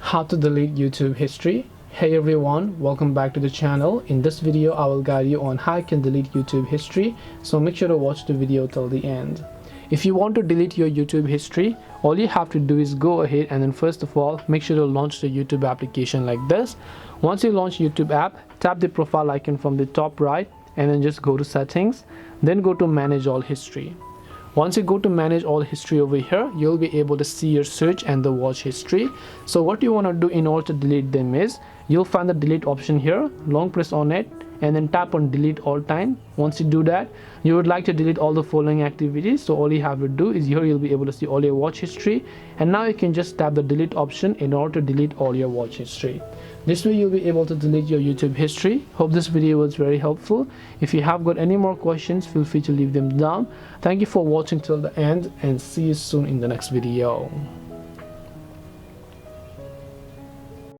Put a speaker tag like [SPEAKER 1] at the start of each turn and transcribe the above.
[SPEAKER 1] How to delete YouTube history. Hey everyone, welcome back to the channel. In this video I will guide you on how you can delete YouTube history, so make sure to watch the video till the end. If you want to delete your YouTube history, all you have to do is go ahead and then first of all make sure to launch the YouTube application like this. Once you launch YouTube app, tap the profile icon from the top right and then just go to settings, then go to manage all history. Once you go to manage all history over here, you'll be able to see your search and the watch history. So what you want to do in order to delete them is, you'll find the delete option here, long press on it and then tap on delete all time. Once you do that, you would like to delete all the following activities, so all you have to do is here you'll be able to see all your watch history, and now you can just tap the delete option in order to delete all your watch history. This way you'll be able to delete your YouTube history. Hope this video was very helpful. If you have got any more questions, feel free to leave them down. Thank you for watching till the end and see you soon in the next video.